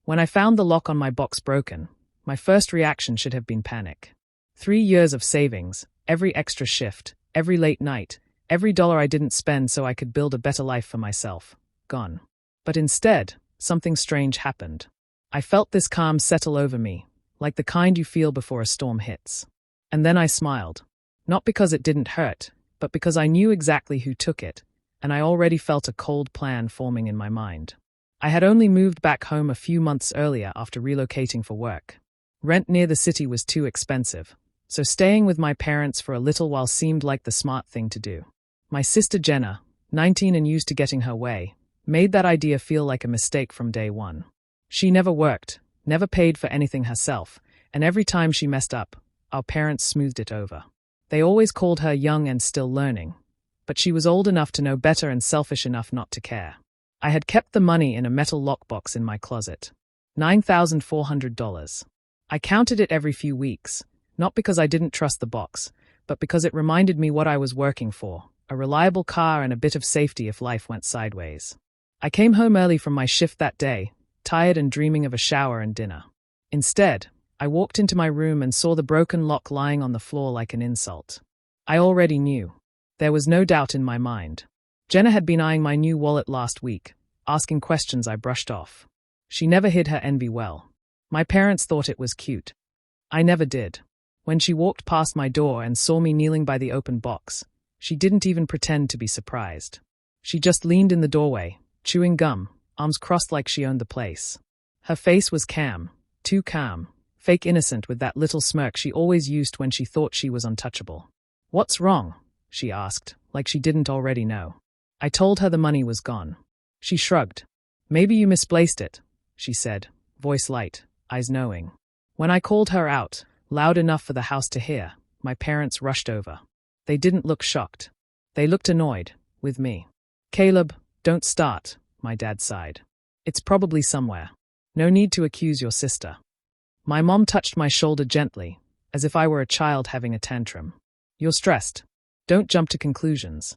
When I found the lock on my box broken, my first reaction should have been panic. 3 years of savings, every extra shift, every late night, every dollar I didn't spend so I could build a better life for myself, gone. But instead, something strange happened. I felt this calm settle over me, like the kind you feel before a storm hits. And then I smiled. Not because it didn't hurt, but because I knew exactly who took it, and I already felt a cold plan forming in my mind. I had only moved back home a few months earlier after relocating for work. Rent near the city was too expensive, so staying with my parents for a little while seemed like the smart thing to do. My sister Jenna, 19 and used to getting her way, made that idea feel like a mistake from day one. She never worked, never paid for anything herself, and every time she messed up, our parents smoothed it over. They always called her young and still learning, but she was old enough to know better and selfish enough not to care. I had kept the money in a metal lockbox in my closet. $9,400. I counted it every few weeks, not because I didn't trust the box, but because it reminded me what I was working for, a reliable car and a bit of safety if life went sideways. I came home early from my shift that day, tired and dreaming of a shower and dinner. Instead, I walked into my room and saw the broken lock lying on the floor like an insult. I already knew. There was no doubt in my mind. Jenna had been eyeing my new wallet last week, asking questions I brushed off. She never hid her envy well. My parents thought it was cute. I never did. When she walked past my door and saw me kneeling by the open box, she didn't even pretend to be surprised. She just leaned in the doorway, chewing gum, arms crossed like she owned the place. Her face was calm, too calm, fake innocent with that little smirk she always used when she thought she was untouchable. "What's wrong?" she asked, like she didn't already know. I told her the money was gone. She shrugged. "Maybe you misplaced it," she said, voice light, eyes knowing. When I called her out, loud enough for the house to hear, my parents rushed over. They didn't look shocked. They looked annoyed, with me. "Caleb, don't start," my dad sighed. "It's probably somewhere. No need to accuse your sister." My mom touched my shoulder gently, as if I were a child having a tantrum. "You're stressed. Don't jump to conclusions."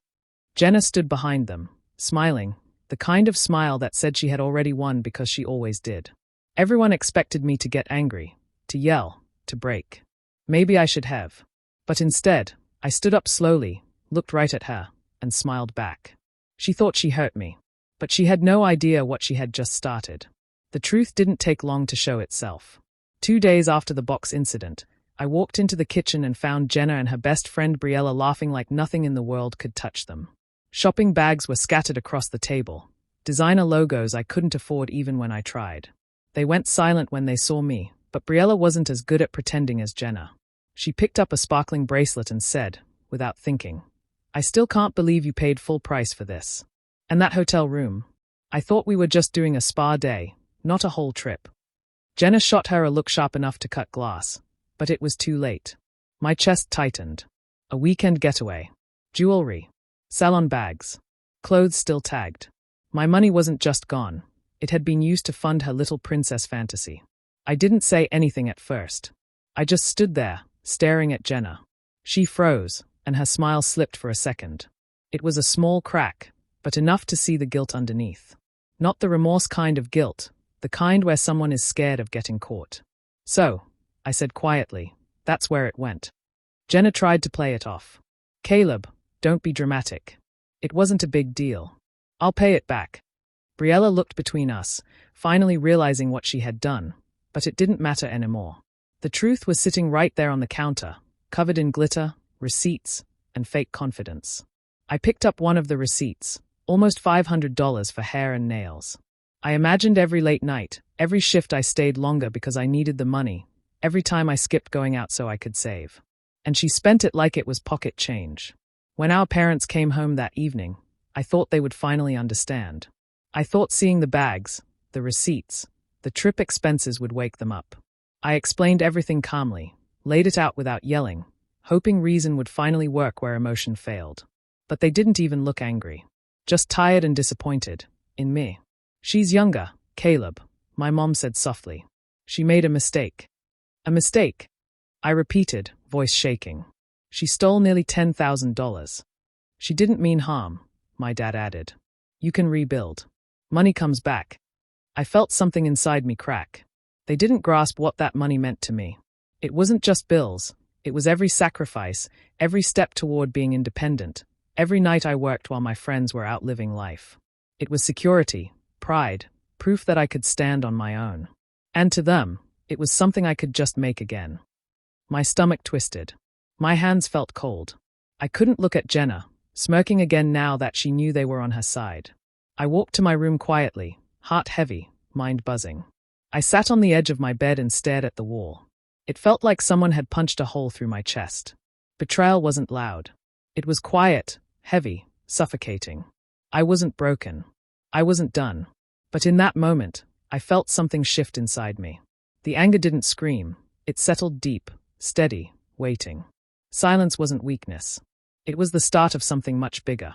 Jenna stood behind them, smiling, the kind of smile that said she had already won because she always did. Everyone expected me to get angry, to yell, to break. Maybe I should have. But instead, I stood up slowly, looked right at her, and smiled back. She thought she hurt me, but she had no idea what she had just started. The truth didn't take long to show itself. 2 days after the box incident, I walked into the kitchen and found Jenna and her best friend Briella laughing like nothing in the world could touch them. Shopping bags were scattered across the table, designer logos I couldn't afford even when I tried. They went silent when they saw me, but Briella wasn't as good at pretending as Jenna. She picked up a sparkling bracelet and said, without thinking, "I still can't believe you paid full price for this. And that hotel room? I thought we were just doing a spa day, not a whole trip." Jenna shot her a look sharp enough to cut glass, but it was too late. My chest tightened. A weekend getaway. Jewelry. Salon bags. Clothes still tagged. My money wasn't just gone. It had been used to fund her little princess fantasy. I didn't say anything at first. I just stood there, staring at Jenna. She froze, and her smile slipped for a second. It was a small crack, but enough to see the guilt underneath. Not the remorse kind of guilt, the kind where someone is scared of getting caught. "So," I said quietly, "that's where it went." Jenna tried to play it off. "Caleb, don't be dramatic. It wasn't a big deal. I'll pay it back." Briella looked between us, finally realizing what she had done, but it didn't matter anymore. The truth was sitting right there on the counter, covered in glitter, receipts, and fake confidence. I picked up one of the receipts, almost $500 for hair and nails. I imagined every late night, every shift I stayed longer because I needed the money, every time I skipped going out so I could save. And she spent it like it was pocket change. When our parents came home that evening, I thought they would finally understand. I thought seeing the bags, the receipts, the trip expenses would wake them up. I explained everything calmly, laid it out without yelling, hoping reason would finally work where emotion failed. But they didn't even look angry. Just tired and disappointed, in me. "She's younger, Caleb," my mom said softly. "She made a mistake." "A mistake?" I repeated, voice shaking. "She stole nearly $10,000. She didn't mean harm," my dad added. "You can rebuild. Money comes back." I felt something inside me crack. They didn't grasp what that money meant to me. It wasn't just bills. It was every sacrifice, every step toward being independent, every night I worked while my friends were out living life. It was security, pride, proof that I could stand on my own. And to them, it was something I could just make again. My stomach twisted. My hands felt cold. I couldn't look at Jenna, smirking again now that she knew they were on her side. I walked to my room quietly, heart heavy, mind buzzing. I sat on the edge of my bed and stared at the wall. It felt like someone had punched a hole through my chest. Betrayal wasn't loud. It was quiet, heavy, suffocating. I wasn't broken. I wasn't done. But in that moment, I felt something shift inside me. The anger didn't scream. It settled deep, steady, waiting. Silence wasn't weakness. It was the start of something much bigger.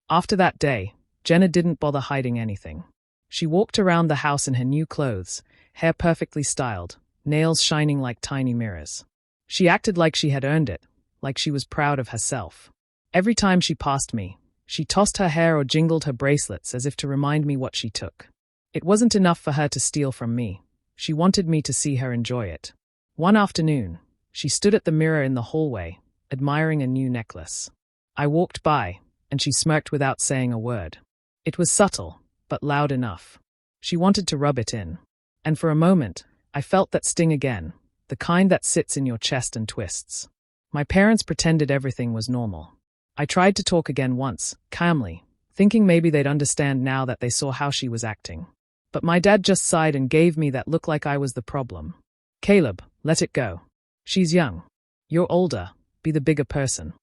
After that day, Jenna didn't bother hiding anything. She walked around the house in her new clothes, hair perfectly styled, nails shining like tiny mirrors. She acted like she had earned it, like she was proud of herself. Every time she passed me, she tossed her hair or jingled her bracelets as if to remind me what she took. It wasn't enough for her to steal from me. She wanted me to see her enjoy it. One afternoon, she stood at the mirror in the hallway, admiring a new necklace. I walked by, and she smirked without saying a word. It was subtle, but loud enough. She wanted to rub it in. And for a moment, I felt that sting again, the kind that sits in your chest and twists. My parents pretended everything was normal. I tried to talk again once, calmly, thinking maybe they'd understand now that they saw how she was acting. But my dad just sighed and gave me that look like I was the problem. Caleb, let it go. She's young. You're older. Be the bigger person.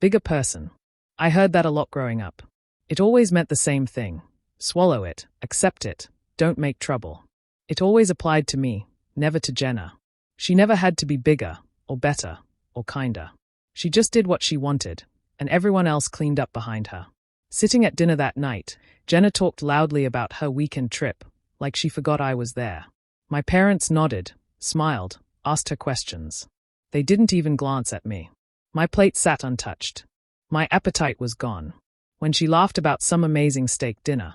Bigger person. I heard that a lot growing up. It always meant the same thing. Swallow it, accept it, don't make trouble. It always applied to me, never to Jenna. She never had to be bigger, or better, or kinder. She just did what she wanted, and everyone else cleaned up behind her. Sitting at dinner that night, Jenna talked loudly about her weekend trip, like she forgot I was there. My parents nodded, smiled, asked her questions. They didn't even glance at me. My plate sat untouched. My appetite was gone. When she laughed about some amazing steak dinner,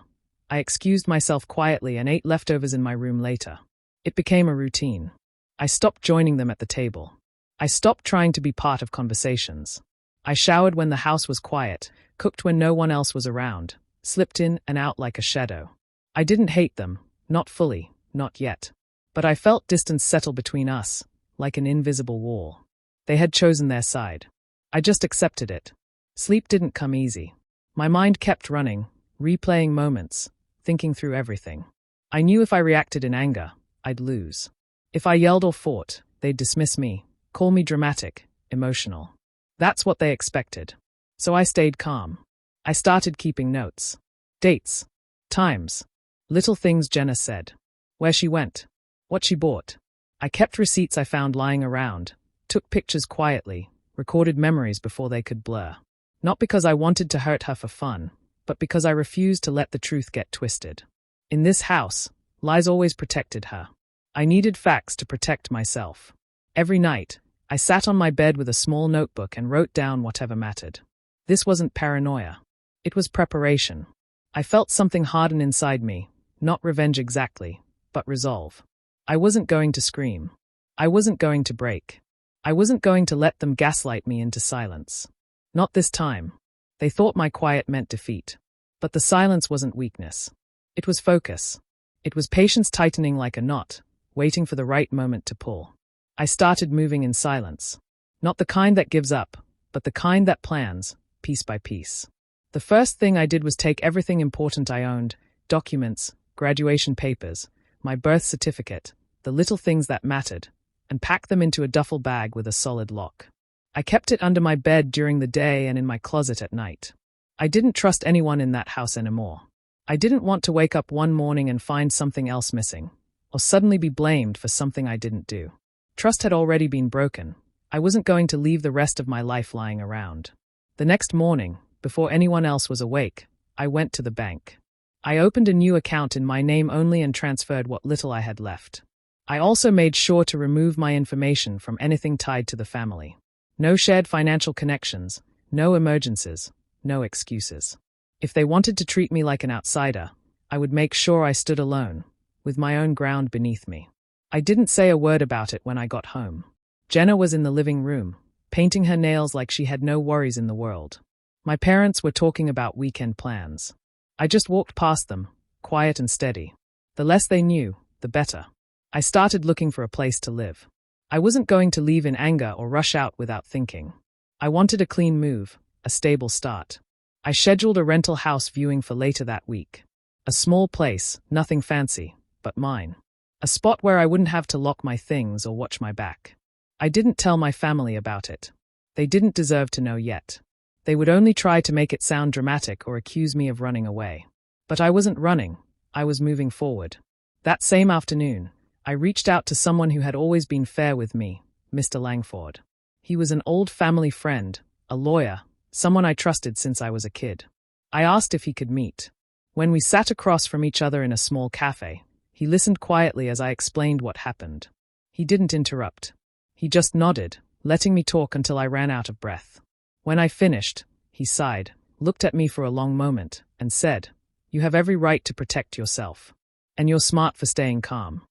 I excused myself quietly and ate leftovers in my room later. It became a routine. I stopped joining them at the table. I stopped trying to be part of conversations. I showered when the house was quiet, cooked when no one else was around, slipped in and out like a shadow. I didn't hate them, not fully, not yet. But I felt distance settle between us, like an invisible wall. They had chosen their side. I just accepted it. Sleep didn't come easy. My mind kept running, replaying moments, thinking through everything. I knew if I reacted in anger, I'd lose. If I yelled or fought, they'd dismiss me, call me dramatic, emotional. That's what they expected. So I stayed calm. I started keeping notes. Dates. Times. Little things Jenna said. Where she went. What she bought. I kept receipts I found lying around, took pictures quietly, recorded memories before they could blur. Not because I wanted to hurt her for fun, but because I refused to let the truth get twisted. In this house, lies always protected her. I needed facts to protect myself. Every night, I sat on my bed with a small notebook and wrote down whatever mattered. This wasn't paranoia. It was preparation. I felt something harden inside me, not revenge exactly, but resolve. I wasn't going to scream. I wasn't going to break. I wasn't going to let them gaslight me into silence. Not this time. They thought my quiet meant defeat. But the silence wasn't weakness. It was focus. It was patience tightening like a knot, waiting for the right moment to pull. I started moving in silence. Not the kind that gives up, but the kind that plans, piece by piece. The first thing I did was take everything important I owned, documents, graduation papers, my birth certificate, the little things that mattered, and pack them into a duffel bag with a solid lock. I kept it under my bed during the day and in my closet at night. I didn't trust anyone in that house anymore. I didn't want to wake up one morning and find something else missing, or suddenly be blamed for something I didn't do. Trust had already been broken. I wasn't going to leave the rest of my life lying around. The next morning, before anyone else was awake, I went to the bank. I opened a new account in my name only and transferred what little I had left. I also made sure to remove my information from anything tied to the family. No shared financial connections, no emergencies, no excuses. If they wanted to treat me like an outsider, I would make sure I stood alone, with my own ground beneath me. I didn't say a word about it when I got home. Jenna was in the living room, painting her nails like she had no worries in the world. My parents were talking about weekend plans. I just walked past them, quiet and steady. The less they knew, the better. I started looking for a place to live. I wasn't going to leave in anger or rush out without thinking. I wanted a clean move, a stable start. I scheduled a rental house viewing for later that week. A small place, nothing fancy, but mine. A spot where I wouldn't have to lock my things or watch my back. I didn't tell my family about it. They didn't deserve to know yet. They would only try to make it sound dramatic or accuse me of running away. But I wasn't running, I was moving forward. That same afternoon, I reached out to someone who had always been fair with me, Mr. Langford. He was an old family friend, a lawyer, someone I trusted since I was a kid. I asked if he could meet. When we sat across from each other in a small cafe, he listened quietly as I explained what happened. He didn't interrupt. He just nodded, letting me talk until I ran out of breath. When I finished, he sighed, looked at me for a long moment, and said, "You have every right to protect yourself. And you're smart for staying calm."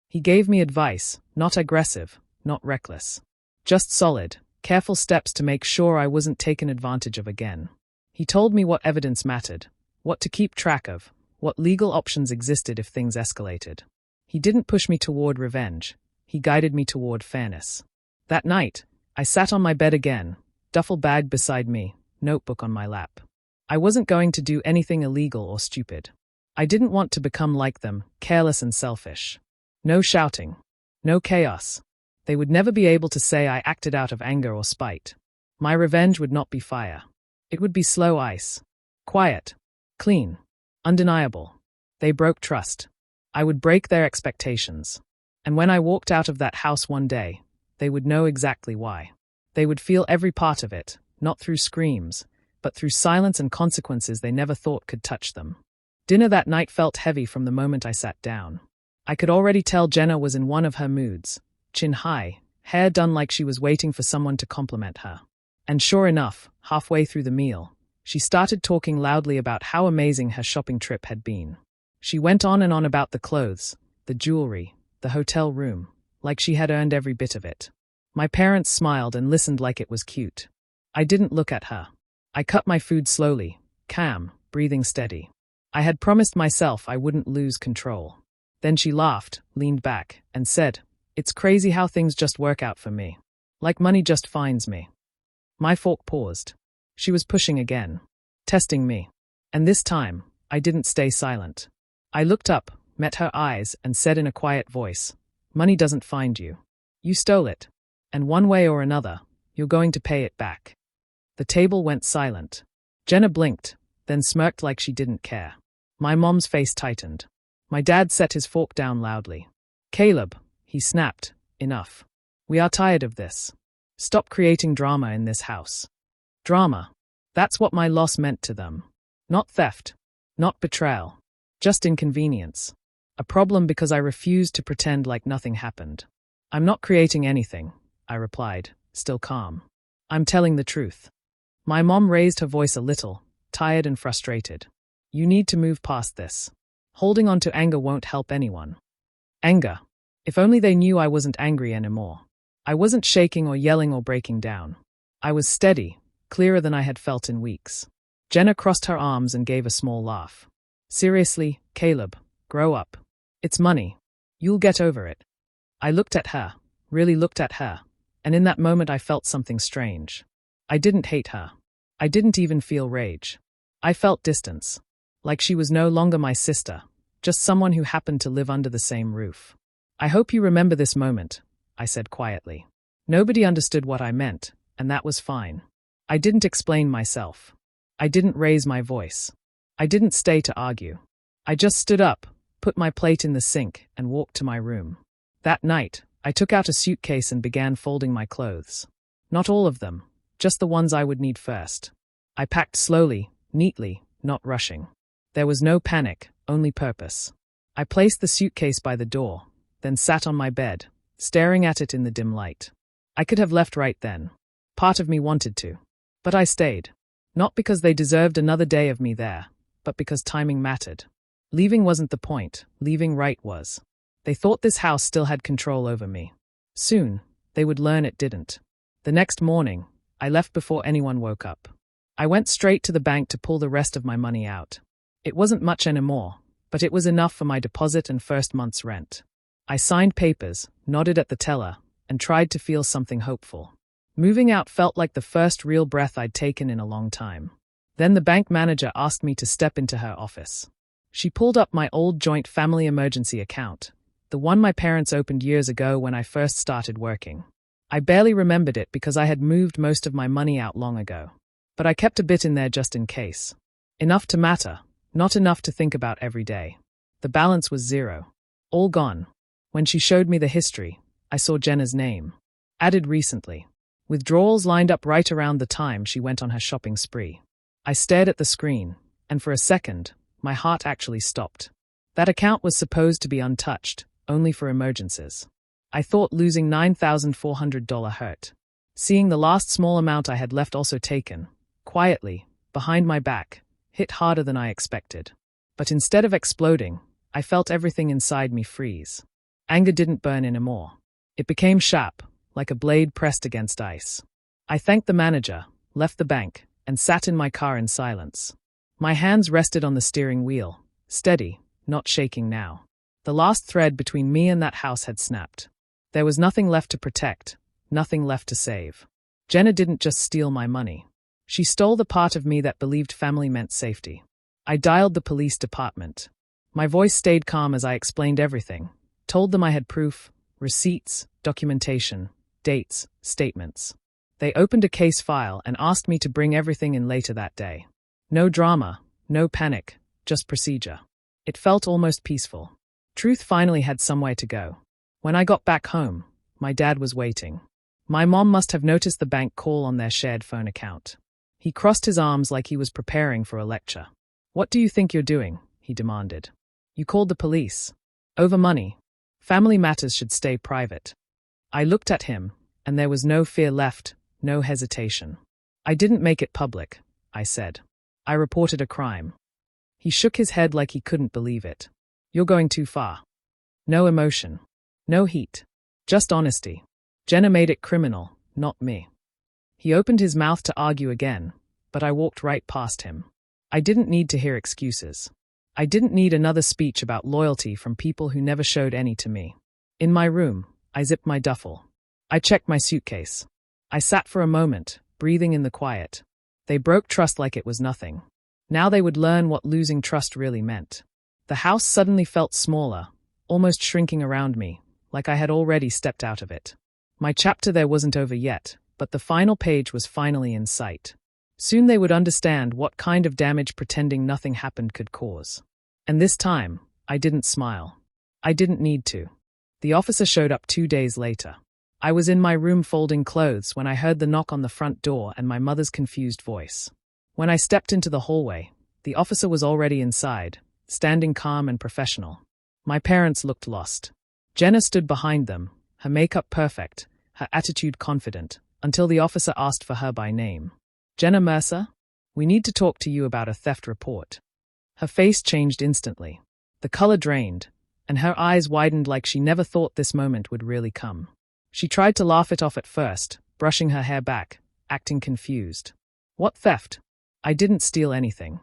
He gave me advice, not aggressive, not reckless. Just solid, careful steps to make sure I wasn't taken advantage of again. He told me what evidence mattered, what to keep track of, what legal options existed if things escalated. He didn't push me toward revenge. He guided me toward fairness. That night, I sat on my bed again, duffel bag beside me, notebook on my lap. I wasn't going to do anything illegal or stupid. I didn't want to become like them, careless and selfish. No shouting. No chaos. They would never be able to say I acted out of anger or spite. My revenge would not be fire. It would be slow ice. Quiet. Clean. Undeniable. They broke trust. I would break their expectations. And when I walked out of that house one day, they would know exactly why. They would feel every part of it, not through screams, but through silence and consequences they never thought could touch them. Dinner that night felt heavy from the moment I sat down. I could already tell Jenna was in one of her moods, chin high, hair done like she was waiting for someone to compliment her. And sure enough, halfway through the meal, she started talking loudly about how amazing her shopping trip had been. She went on and on about the clothes, the jewelry, the hotel room, like she had earned every bit of it. My parents smiled and listened like it was cute. I didn't look at her. I cut my food slowly, calm, breathing steady. I had promised myself I wouldn't lose control. Then she laughed, leaned back, and said, "It's crazy how things just work out for me. Like money just finds me." My fork paused. She was pushing again, testing me. And this time, I didn't stay silent. I looked up, met her eyes, and said in a quiet voice, "Money doesn't find you. You stole it. And one way or another, you're going to pay it back." The table went silent. Jenna blinked, then smirked like she didn't care. My mom's face tightened. My dad set his fork down loudly. "Caleb," he snapped, "enough. We are tired of this. Stop creating drama in this house." Drama. That's what my loss meant to them. Not theft. Not betrayal. Just inconvenience. A problem because I refused to pretend like nothing happened. "I'm not creating anything," I replied, still calm. "I'm telling the truth." My mom raised her voice a little, tired and frustrated. "You need to move past this. Holding on to anger won't help anyone." Anger. If only they knew I wasn't angry anymore. I wasn't shaking or yelling or breaking down. I was steady, clearer than I had felt in weeks. Jenna crossed her arms and gave a small laugh. "Seriously, Caleb, grow up. It's money. You'll get over it." I looked at her, really looked at her, and in that moment I felt something strange. I didn't hate her. I didn't even feel rage. I felt distance. Like she was no longer my sister, just someone who happened to live under the same roof. "I hope you remember this moment," I said quietly. Nobody understood what I meant, and that was fine. I didn't explain myself. I didn't raise my voice. I didn't stay to argue. I just stood up, put my plate in the sink, and walked to my room. That night, I took out a suitcase and began folding my clothes. Not all of them, just the ones I would need first. I packed slowly, neatly, not rushing. There was no panic, only purpose. I placed the suitcase by the door, then sat on my bed, staring at it in the dim light. I could have left right then. Part of me wanted to. But I stayed. Not because they deserved another day of me there, but because timing mattered. Leaving wasn't the point, leaving right was. They thought this house still had control over me. Soon, they would learn it didn't. The next morning, I left before anyone woke up. I went straight to the bank to pull the rest of my money out. It wasn't much anymore, but it was enough for my deposit and first month's rent. I signed papers, nodded at the teller, and tried to feel something hopeful. Moving out felt like the first real breath I'd taken in a long time. Then the bank manager asked me to step into her office. She pulled up my old joint family emergency account, the one my parents opened years ago when I first started working. I barely remembered it because I had moved most of my money out long ago. But I kept a bit in there just in case. Enough to matter, not enough to think about every day. The balance was zero. All gone. When she showed me the history, I saw Jenna's name. Added recently. Withdrawals lined up right around the time she went on her shopping spree. I stared at the screen, and for a second, my heart actually stopped. That account was supposed to be untouched, only for emergencies. I thought losing $9,400 hurt. Seeing the last small amount I had left also taken, quietly, behind my back, hit harder than I expected. But instead of exploding, I felt everything inside me freeze. Anger didn't burn anymore. It became sharp, like a blade pressed against ice. I thanked the manager, left the bank, and sat in my car in silence. My hands rested on the steering wheel, steady, not shaking now. The last thread between me and that house had snapped. There was nothing left to protect, nothing left to save. Jenna didn't just steal my money. She stole the part of me that believed family meant safety. I dialed the police department. My voice stayed calm as I explained everything, told them I had proof, receipts, documentation, dates, statements. They opened a case file and asked me to bring everything in later that day. No drama, no panic, just procedure. It felt almost peaceful. Truth finally had somewhere to go. When I got back home, my dad was waiting. My mom must have noticed the bank call on their shared phone account. He crossed his arms like he was preparing for a lecture. "What do you think you're doing?" he demanded. "You called the police. Over money. Family matters should stay private." I looked at him, and there was no fear left, no hesitation. "I didn't make it public," I said. "I reported a crime." He shook his head like he couldn't believe it. "You're going too far." No emotion. No heat. Just honesty. Jenna made it criminal, not me. He opened his mouth to argue again, but I walked right past him. I didn't need to hear excuses. I didn't need another speech about loyalty from people who never showed any to me. In my room, I zipped my duffel. I checked my suitcase. I sat for a moment, breathing in the quiet. They broke trust like it was nothing. Now they would learn what losing trust really meant. The house suddenly felt smaller, almost shrinking around me, like I had already stepped out of it. My chapter there wasn't over yet, but the final page was finally in sight. Soon they would understand what kind of damage pretending nothing happened could cause. And this time, I didn't smile. I didn't need to. The officer showed up 2 days later. I was in my room folding clothes when I heard the knock on the front door and my mother's confused voice. When I stepped into the hallway, the officer was already inside, standing calm and professional. My parents looked lost. Jenna stood behind them, her makeup perfect, her attitude confident, until the officer asked for her by name. "Jenna Mercer? We need to talk to you about a theft report." Her face changed instantly. The color drained, and her eyes widened like she never thought this moment would really come. She tried to laugh it off at first, brushing her hair back, acting confused. "What theft? I didn't steal anything."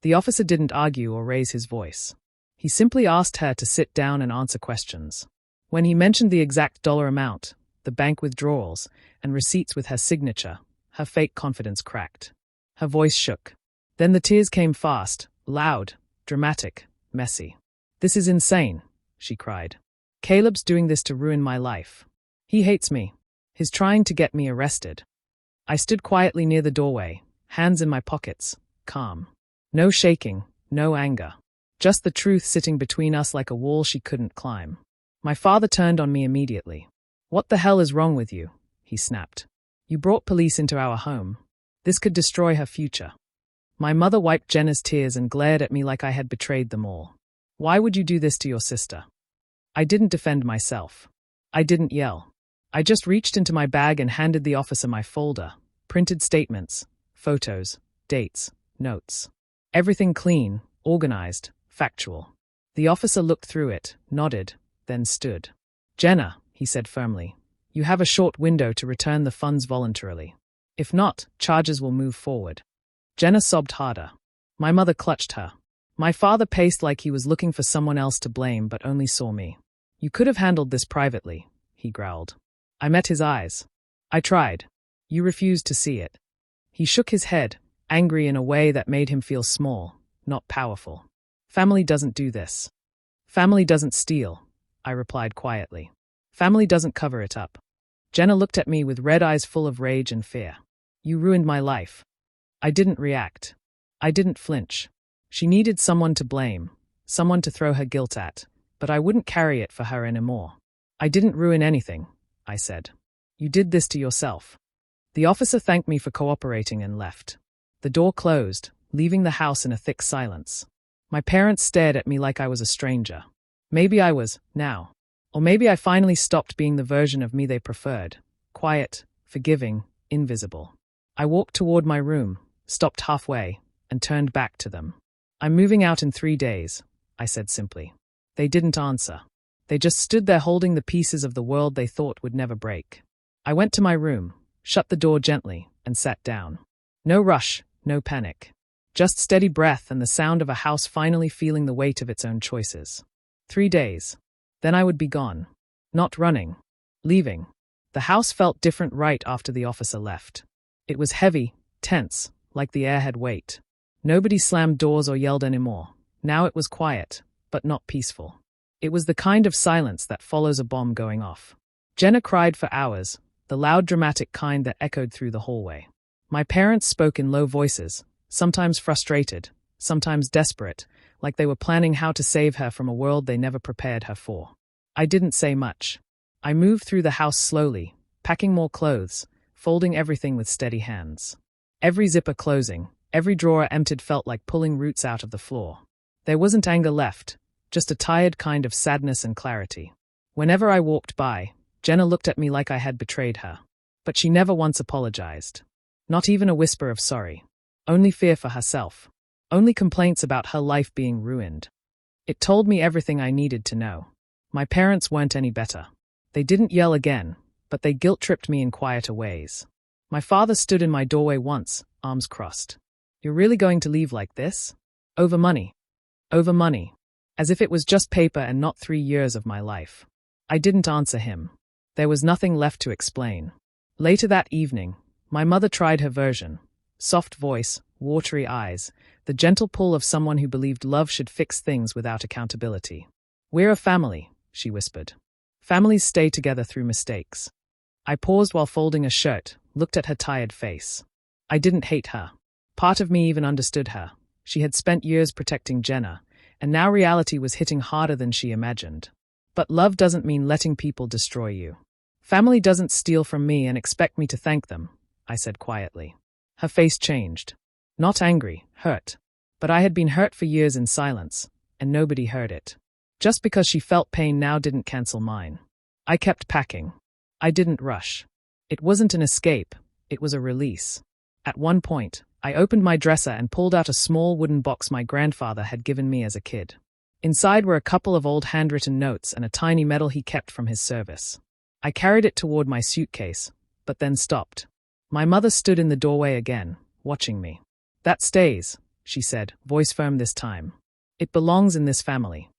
The officer didn't argue or raise his voice. He simply asked her to sit down and answer questions. When he mentioned the exact dollar amount, the bank withdrawals, and receipts with her signature, her fake confidence cracked. Her voice shook. Then the tears came fast, loud, dramatic, messy. "This is insane," she cried. "Caleb's doing this to ruin my life. He hates me. He's trying to get me arrested." I stood quietly near the doorway, hands in my pockets, calm. No shaking, no anger. Just the truth sitting between us like a wall she couldn't climb. My father turned on me immediately. "What the hell is wrong with you?" he snapped. "You brought police into our home. This could destroy her future." My mother wiped Jenna's tears and glared at me like I had betrayed them all. "Why would you do this to your sister?" I didn't defend myself. I didn't yell. I just reached into my bag and handed the officer my folder, printed statements, photos, dates, notes. Everything clean, organized, Factual. The officer looked through it, nodded, then stood. Jenna, he said firmly, you have a short window to return the funds voluntarily. If not, charges will move forward. Jenna sobbed harder. My mother clutched her. My father paced like he was looking for someone else to blame but only saw me. You could have handled this privately, he growled. I met his eyes. I tried. You refused to see it. He shook his head, angry in a way that made him feel small, not powerful. Family doesn't do this. Family doesn't steal, I replied quietly. Family doesn't cover it up. Jenna looked at me with red eyes full of rage and fear. You ruined my life. I didn't react. I didn't flinch. She needed someone to blame, someone to throw her guilt at, but I wouldn't carry it for her anymore. I didn't ruin anything, I said. You did this to yourself. The officer thanked me for cooperating and left. The door closed, leaving the house in a thick silence. My parents stared at me like I was a stranger. Maybe I was, now. Or maybe I finally stopped being the version of me they preferred. Quiet, forgiving, invisible. I walked toward my room, stopped halfway, and turned back to them. I'm moving out in 3 days, I said simply. They didn't answer. They just stood there holding the pieces of the world they thought would never break. I went to my room, shut the door gently, and sat down. No rush, no panic. Just steady breath and the sound of a house finally feeling the weight of its own choices. 3 days. Then I would be gone. Not running. Leaving. The house felt different right after the officer left. It was heavy, tense, like the air had weight. Nobody slammed doors or yelled anymore. Now it was quiet, but not peaceful. It was the kind of silence that follows a bomb going off. Jenna cried for hours, the loud dramatic kind that echoed through the hallway. My parents spoke in low voices, sometimes frustrated, sometimes desperate, like they were planning how to save her from a world they never prepared her for. I didn't say much. I moved through the house slowly, packing more clothes, folding everything with steady hands. Every zipper closing, every drawer emptied felt like pulling roots out of the floor. There wasn't anger left, just a tired kind of sadness and clarity. Whenever I walked by, Jenna looked at me like I had betrayed her. But she never once apologized. Not even a whisper of sorry. Only fear for herself. Only complaints about her life being ruined. It told me everything I needed to know. My parents weren't any better. They didn't yell again, but they guilt-tripped me in quieter ways. My father stood in my doorway once, arms crossed. You're really going to leave like this? Over money. Over money. As if it was just paper and not 3 years of my life. I didn't answer him. There was nothing left to explain. Later that evening, my mother tried her version. Soft voice, watery eyes, the gentle pull of someone who believed love should fix things without accountability. We're a family, she whispered. Families stay together through mistakes. I paused while folding a shirt, looked at her tired face. I didn't hate her. Part of me even understood her. She had spent years protecting Jenna, and now reality was hitting harder than she imagined. But love doesn't mean letting people destroy you. Family doesn't steal from me and expect me to thank them, I said quietly. Her face changed. Not angry, hurt. But I had been hurt for years in silence, and nobody heard it. Just because she felt pain now didn't cancel mine. I kept packing. I didn't rush. It wasn't an escape, it was a release. At one point, I opened my dresser and pulled out a small wooden box my grandfather had given me as a kid. Inside were a couple of old handwritten notes and a tiny medal he kept from his service. I carried it toward my suitcase, but then stopped. My mother stood in the doorway again, watching me. That stays, she said, voice firm this time. It belongs in this family.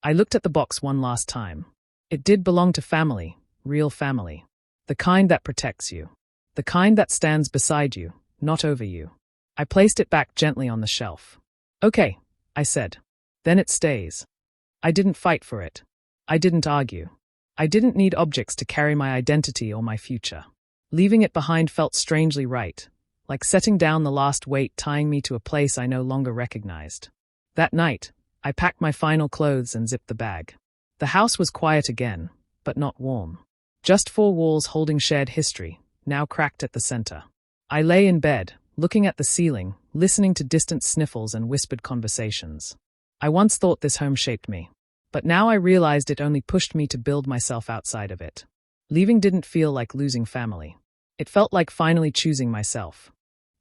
I looked at the box one last time. It did belong to family, real family. The kind that protects you. The kind that stands beside you, not over you. I placed it back gently on the shelf. Okay, I said. Then it stays. I didn't fight for it. I didn't argue. I didn't need objects to carry my identity or my future. Leaving it behind felt strangely right, like setting down the last weight tying me to a place I no longer recognized. That night, I packed my final clothes and zipped the bag. The house was quiet again, but not warm. Just 4 walls holding shared history, now cracked at the center. I lay in bed, looking at the ceiling, listening to distant sniffles and whispered conversations. I once thought this home shaped me, but now I realized it only pushed me to build myself outside of it. Leaving didn't feel like losing family. It felt like finally choosing myself.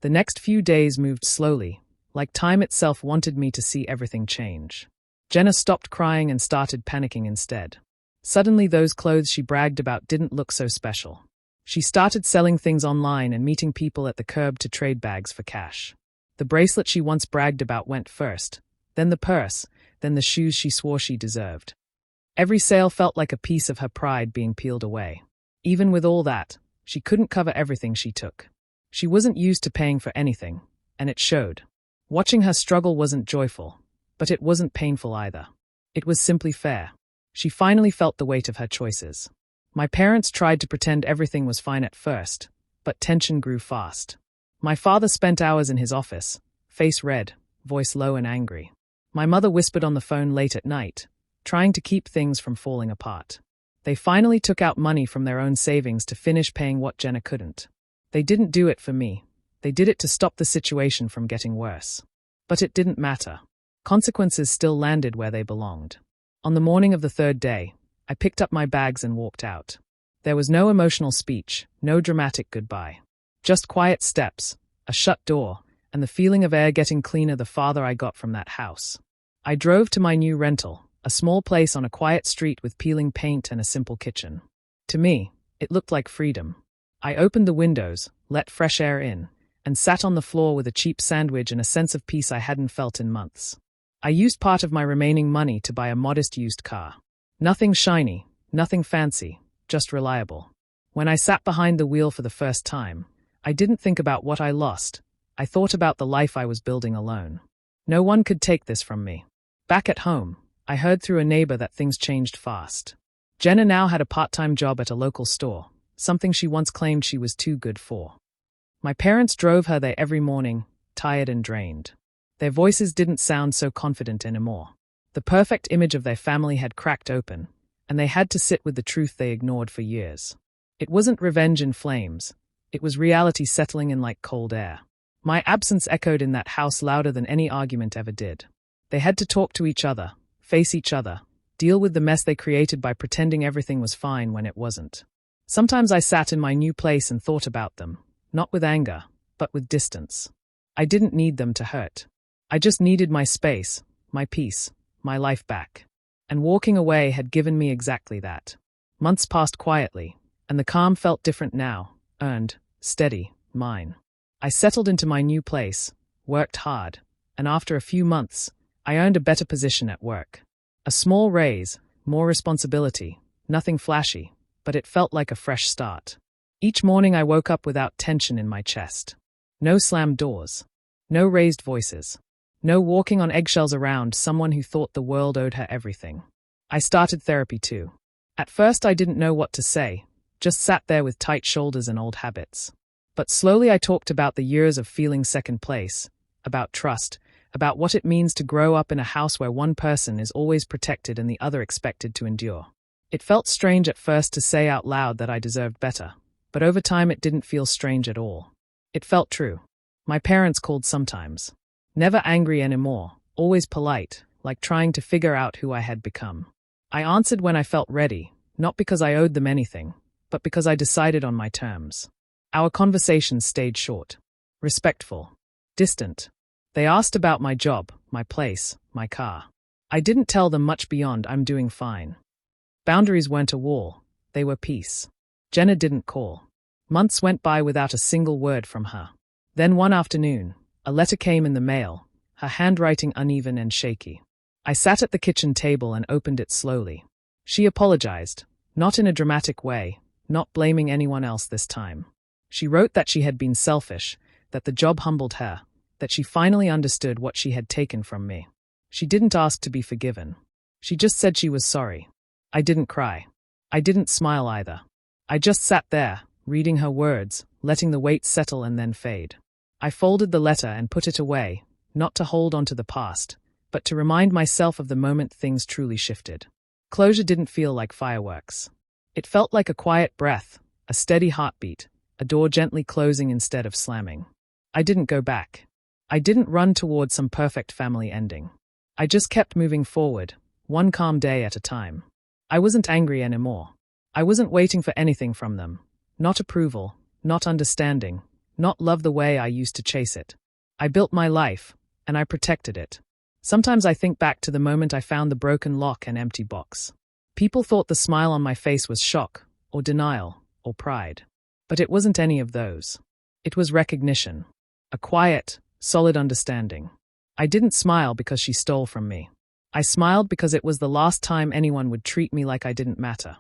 The next few days moved slowly, like time itself wanted me to see everything change. Jenna stopped crying and started panicking instead. Suddenly those clothes she bragged about didn't look so special. She started selling things online and meeting people at the curb to trade bags for cash. The bracelet she once bragged about went first, then the purse, then the shoes she swore she deserved. Every sale felt like a piece of her pride being peeled away. Even with all that, she couldn't cover everything she took. She wasn't used to paying for anything, and it showed. Watching her struggle wasn't joyful, but it wasn't painful either. It was simply fair. She finally felt the weight of her choices. My parents tried to pretend everything was fine at first, but tension grew fast. My father spent hours in his office, face red, voice low and angry. My mother whispered on the phone late at night, trying to keep things from falling apart. They finally took out money from their own savings to finish paying what Jenna couldn't. They didn't do it for me. They did it to stop the situation from getting worse. But it didn't matter. Consequences still landed where they belonged. On the morning of the third day, I picked up my bags and walked out. There was no emotional speech, no dramatic goodbye. Just quiet steps, a shut door, and the feeling of air getting cleaner the farther I got from that house. I drove to my new rental, a small place on a quiet street with peeling paint and a simple kitchen. To me, it looked like freedom. I opened the windows, let fresh air in, and sat on the floor with a cheap sandwich and a sense of peace I hadn't felt in months. I used part of my remaining money to buy a modest used car. Nothing shiny, nothing fancy, just reliable. When I sat behind the wheel for the first time, I didn't think about what I lost. I thought about the life I was building alone. No one could take this from me. Back at home, I heard through a neighbor that things changed fast. Jenna now had a part-time job at a local store, something she once claimed she was too good for. My parents drove her there every morning, tired and drained. Their voices didn't sound so confident anymore. The perfect image of their family had cracked open, and they had to sit with the truth they ignored for years. It wasn't revenge in flames. It was reality settling in like cold air. My absence echoed in that house louder than any argument ever did. They had to talk to each other, face each other, deal with the mess they created by pretending everything was fine when it wasn't. Sometimes I sat in my new place and thought about them, not with anger, but with distance. I didn't need them to hurt. I just needed my space, my peace, my life back. And walking away had given me exactly that. Months passed quietly, and the calm felt different now, earned, steady, mine. I settled into my new place, worked hard, and after a few months, I earned a better position at work. A small raise, more responsibility, nothing flashy, but it felt like a fresh start. Each morning I woke up without tension in my chest. No slammed doors. No raised voices. No walking on eggshells around someone who thought the world owed her everything. I started therapy too. At first I didn't know what to say, just sat there with tight shoulders and old habits. But slowly I talked about the years of feeling second place, about trust, about what it means to grow up in a house where one person is always protected and the other expected to endure. It felt strange at first to say out loud that I deserved better, but over time it didn't feel strange at all. It felt true. My parents called sometimes. Never angry anymore, always polite, like trying to figure out who I had become. I answered when I felt ready, not because I owed them anything, but because I decided on my terms. Our conversations stayed short, respectful, distant. They asked about my job, my place, my car. I didn't tell them much beyond "I'm doing fine." Boundaries weren't a wall, they were peace. Jenna didn't call. Months went by without a single word from her. Then one afternoon, a letter came in the mail, her handwriting uneven and shaky. I sat at the kitchen table and opened it slowly. She apologized, not in a dramatic way, not blaming anyone else this time. She wrote that she had been selfish, that the job humbled her, that she finally understood what she had taken from me. She didn't ask to be forgiven. She just said she was sorry. I didn't cry. I didn't smile either. I just sat there, reading her words, letting the weight settle and then fade. I folded the letter and put it away, not to hold on to the past, but to remind myself of the moment things truly shifted. Closure didn't feel like fireworks. It felt like a quiet breath, a steady heartbeat, a door gently closing instead of slamming. I didn't go back. I didn't run toward some perfect family ending. I just kept moving forward, one calm day at a time. I wasn't angry anymore. I wasn't waiting for anything from them. Not approval, not understanding, not love the way I used to chase it. I built my life, and I protected it. Sometimes I think back to the moment I found the broken lock and empty box. People thought the smile on my face was shock, or denial, or pride. But it wasn't any of those. It was recognition. A quiet, solid understanding. I didn't smile because she stole from me. I smiled because it was the last time anyone would treat me like I didn't matter.